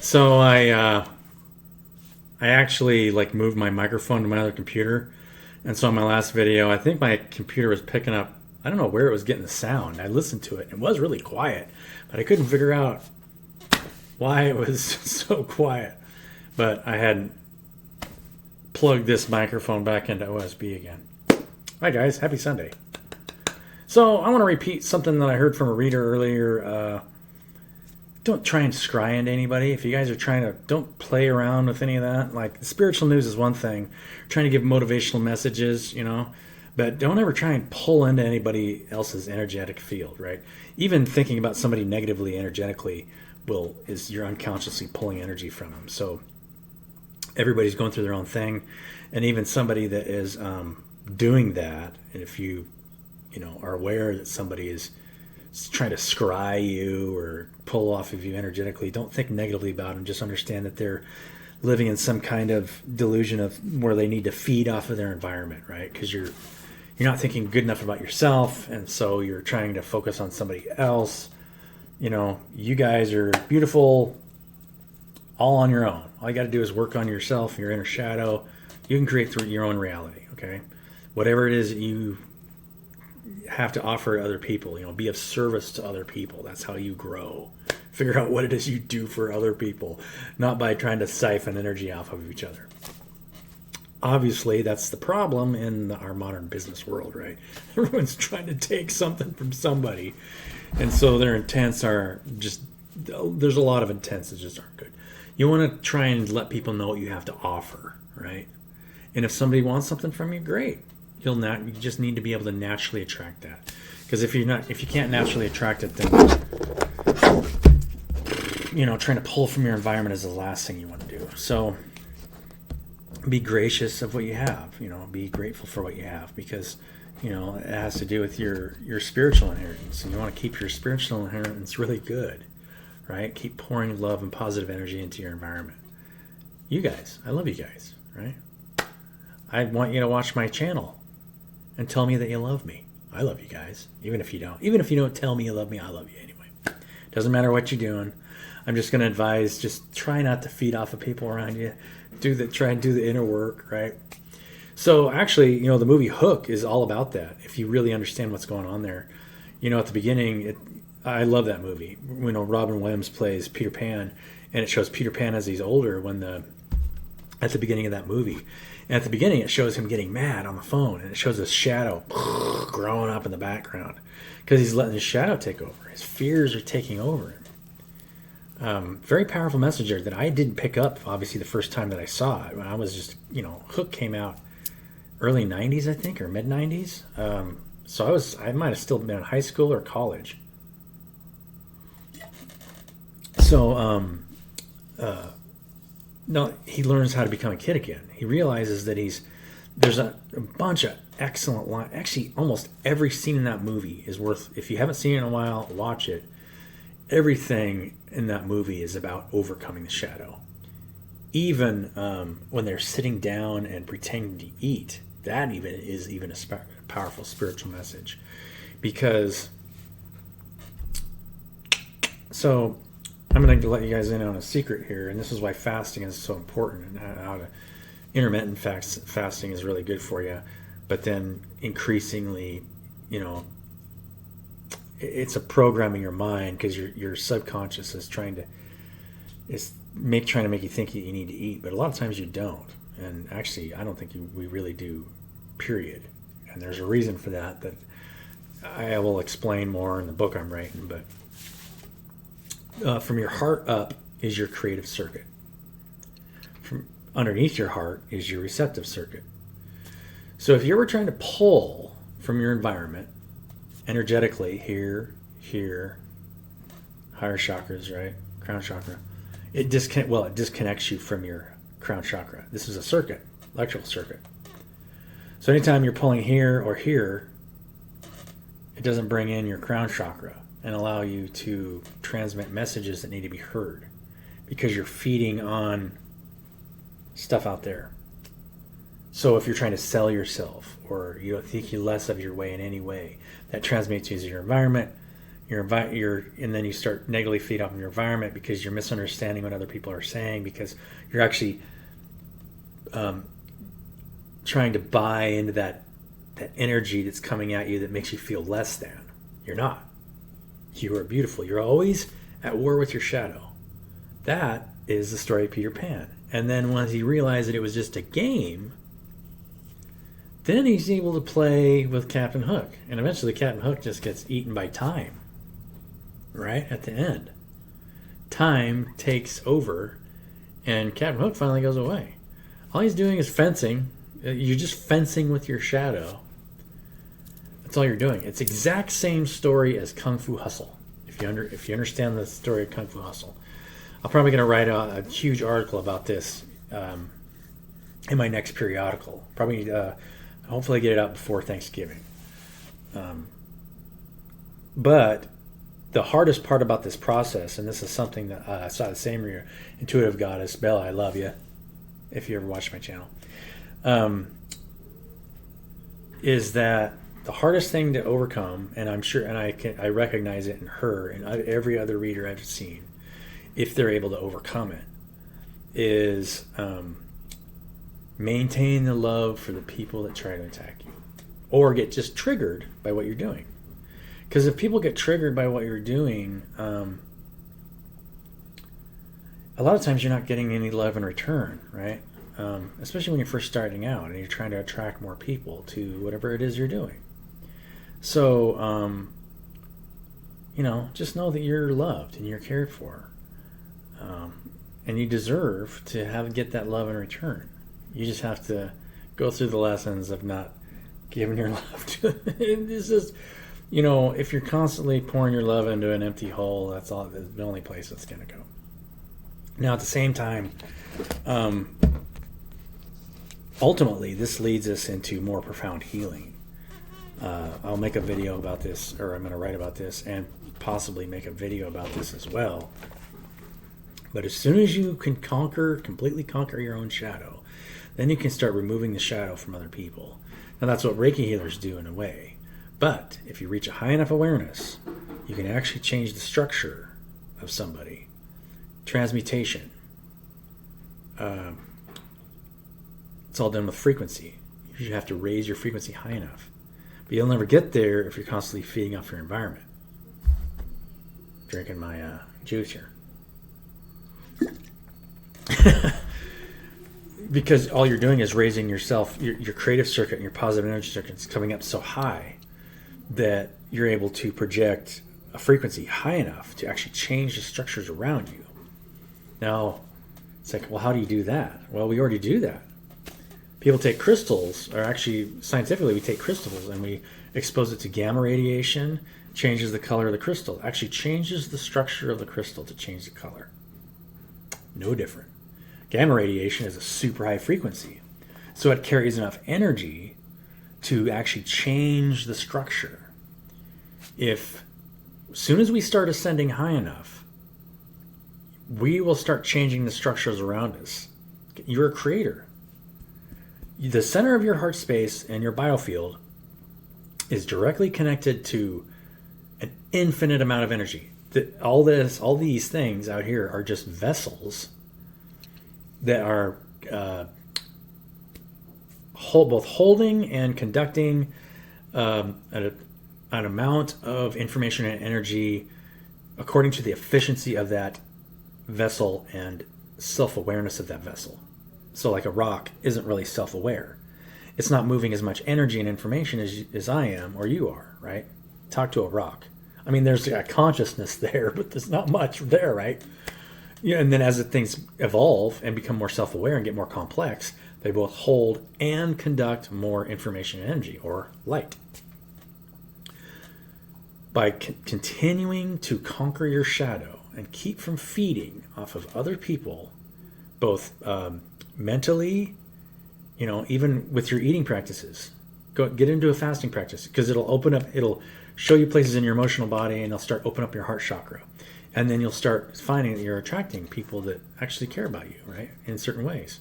So I actually like moved my microphone to my other computer, and so in my last video, I think my computer was picking up. I don't know where it was getting the sound. I listened to it. It was really quiet, but I couldn't figure out why it was so quiet. But I had plugged this microphone back into OSB again. Hi guys, happy Sunday. So I want to repeat something that I heard from a reader earlier. Don't try and scry into anybody. If you guys are trying to, don't play around with any of that. Like, spiritual news is one thing, trying to give motivational messages, but don't ever try and pull into anybody else's energetic field, right? Even thinking about somebody negatively energetically is you're unconsciously pulling energy from them. So everybody's going through their own thing, and even somebody that is doing that, and if you are aware that somebody is trying to scry you or pull off of you energetically, don't think negatively about them. Just understand that they're living in some kind of delusion of where they need to feed off of their environment, right? Because you're not thinking good enough about yourself, and so you're trying to focus on somebody else. You guys are beautiful all on your own. All you got to do is work on yourself, your inner shadow. You can create through your own reality, okay? Whatever it is that you have to offer other people, be of service to other people. That's how you grow. Figure out what it is you do for other people, not by trying to siphon energy off of each other. Obviously, that's the problem in our modern business world, right? Everyone's trying to take something from somebody, and so their intents are just, there's a lot of intents that just aren't good. You want to try and let people know what you have to offer, right? And if somebody wants something from you, great. You just need to be able to naturally attract that. Because if you can't naturally attract it, then trying to pull from your environment is the last thing you want to do. So be gracious of what you have. Be grateful for what you have, because it has to do with your spiritual inheritance, and you want to keep your spiritual inheritance really good, right? Keep pouring love and positive energy into your environment. You guys, I love you guys, right? I want you to watch my channel and tell me that you love me. I love you guys. Even if you don't tell me you love me, I love you anyway. Doesn't matter what you're doing. I'm just going to advise, just try not to feed off of people around you. Try and do the inner work, right? So actually, the movie Hook is all about that. If you really understand what's going on there, at the beginning, I love that movie. Robin Williams plays Peter Pan, and it shows Peter Pan as he's older at the beginning of that movie. And at the beginning, it shows him getting mad on the phone, and it shows his shadow growing up in the background because he's letting his shadow take over. His fears are taking over him. Very powerful message there that I didn't pick up, obviously, the first time that I saw it. When I was just, Hook came out early 90s, I think, or mid 90s. So I might have still been in high school or college. So, no, he learns how to become a kid again. He realizes that there's a bunch of excellent lines. Actually, almost every scene in that movie is worth, if you haven't seen it in a while, watch it. Everything in that movie is about overcoming the shadow. Even when they're sitting down and pretending to eat, that is a powerful spiritual message. Because, so I'm going to let you guys in on a secret here, and this is why fasting is so important, and how intermittent fasting is really good for you. But then increasingly, it's a programming your mind, because your subconscious is trying to make you think that you need to eat, but a lot of times you don't. And actually, I don't think we really do, period. And there's a reason for that I will explain more in the book I'm writing. But from your heart up is your creative circuit. From underneath your heart is your receptive circuit. So if you were trying to pull from your environment energetically, here, higher chakras, right? Crown chakra. It disconnects you from your crown chakra. This is a circuit, electrical circuit. So anytime you're pulling here or here, it doesn't bring in your crown chakra and allow you to transmit messages that need to be heard, because you're feeding on stuff out there. So if you're trying to sell yourself, or you don't think you less of your way in any way, that transmits you to your environment, And then you start negatively feed off of your environment because you're misunderstanding what other people are saying, because you're actually trying to buy into that energy that's coming at you that makes you feel less than. You're not. You are beautiful. You're always at war with your shadow. That is the story of Peter Pan. And then once he realized that it was just a game, then he's able to play with Captain Hook. And eventually Captain Hook just gets eaten by time. Right? At the end. Time takes over and Captain Hook finally goes away. All he's doing is fencing. You're just fencing with your shadow. That's all you're doing. It's the exact same story as Kung Fu Hustle. If you understand the story of Kung Fu Hustle. I'm probably going to write a huge article about this in my next periodical. Probably, hopefully get it out before Thanksgiving. But the hardest part about this process, and this is something that I saw the same intuitive goddess, Bella, I love you, if you ever watch my channel, is that the hardest thing to overcome, and I'm sure, and I recognize it in her and every other reader I've seen, if they're able to overcome it, is maintain the love for the people that try to attack you or get just triggered by what you're doing. Because if people get triggered by what you're doing, a lot of times you're not getting any love in return, right? Especially when you're first starting out and you're trying to attract more people to whatever it is you're doing. So, just know that you're loved and you're cared for. And you deserve to get that love in return. You just have to go through the lessons of not giving your love to it. It's just, if you're constantly pouring your love into an empty hole, that's the only place it's going to go. Now, at the same time, ultimately, this leads us into more profound healing. I'll make a video about this, or I'm going to write about this, and possibly make a video about this as well. But as soon as you can completely conquer your own shadow, then you can start removing the shadow from other people. Now, that's what Reiki healers do in a way. But if you reach a high enough awareness, you can actually change the structure of somebody. Transmutation. It's all done with frequency. You have to raise your frequency high enough. But you'll never get there if you're constantly feeding off your environment. Drinking my juice here. Because all you're doing is raising yourself, your creative circuit and your positive energy circuit is coming up so high that you're able to project a frequency high enough to actually change the structures around you. Now, it's like, well, how do you do that? Well, we already do that. People take crystals, or actually scientifically we take crystals and we expose it to gamma radiation, changes the color of the crystal, actually changes the structure of the crystal to change the color. No different. Gamma radiation is a super high frequency, so it carries enough energy to actually change the structure. As soon as we start ascending high enough, we will start changing the structures around us. You're a creator. The center of your heart space and your biofield is directly connected to an infinite amount of energy. All these things out here are just vessels that are both holding and conducting an amount of information and energy according to the efficiency of that vessel and self-awareness of that vessel. So like a rock isn't really self-aware. It's not moving as much energy and information as I am or you are, right? Talk to a rock. I mean, there's a consciousness there, but there's not much there, right? Yeah, and then as things evolve and become more self-aware and get more complex, they both hold and conduct more information and energy, or light. By continuing to conquer your shadow and keep from feeding off of other people, both mentally, even with your eating practices, get into a fasting practice, because it'll show you places in your emotional body and it'll start opening up your heart chakra. And then you'll start finding that you're attracting people that actually care about you, right? In certain ways.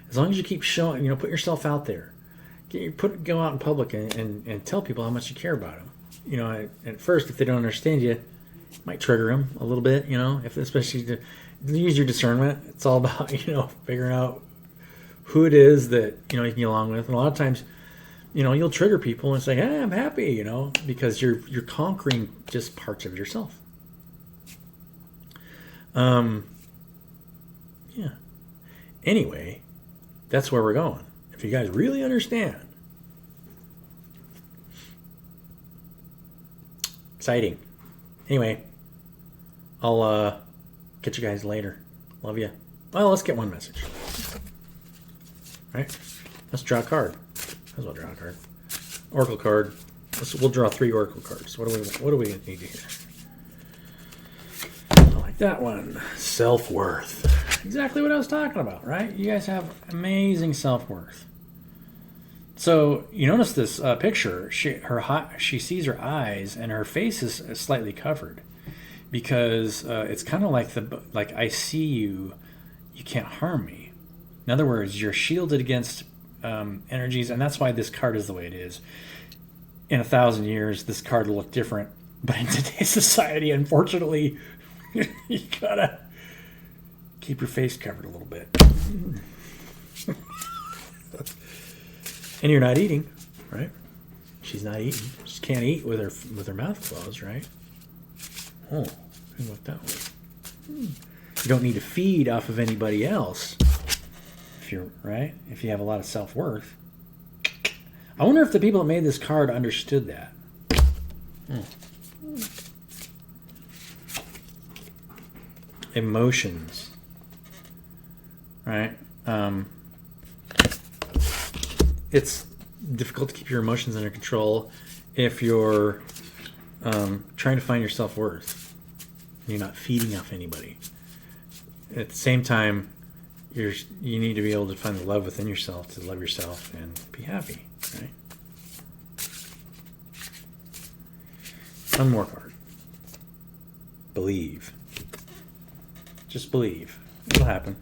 As long as you keep showing, put yourself out there. Go out in public and tell people how much you care about them. you know, at first, if they don't understand you, it might trigger them a little bit, you know, if especially to use your discernment. It's all about, you know, figuring out who it is that, you know, you can get along with. And a lot of times, you know, you'll trigger people and say, hey, I'm happy, you know, because you're conquering just parts of yourself. Yeah. Anyway, that's where we're going. If you guys really understand. Exciting. Anyway, I'll catch you guys later. Love you. Well, let's get one message. Right? Let's draw a card. Might as well draw a card. Oracle card. We'll draw 3 oracle cards. What do we need here? I like that one. Self-worth. Exactly what I was talking about, right? You guys have amazing self-worth. So you notice this picture. She sees her eyes, and her face is slightly covered because it's kind of like I see you. You can't harm me. In other words, you're shielded against energies, and that's why this card is the way it is. In 1,000 years, this card will look different, but in today's society, unfortunately, you gotta keep your face covered a little bit. And you're not eating, right? She's not eating. She can't eat with her mouth closed, right? Oh, think about that way. You don't need to feed off of anybody else if you're right. If you have a lot of self-worth. I wonder if the people that made this card understood that. Emotions, right? It's difficult to keep your emotions under control if you're trying to find your self-worth. You're not feeding off anybody. At the same time, you need to be able to find the love within yourself to love yourself and be happy, right? One more card. Believe. Just believe. It'll happen.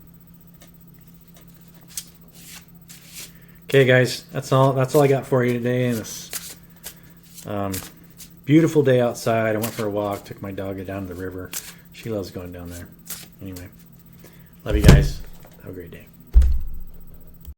Okay, guys, that's all I got for you today. And this beautiful day outside. I went for a walk, took my dog down to the river. She loves going down there. Anyway, love you guys. Have a great day.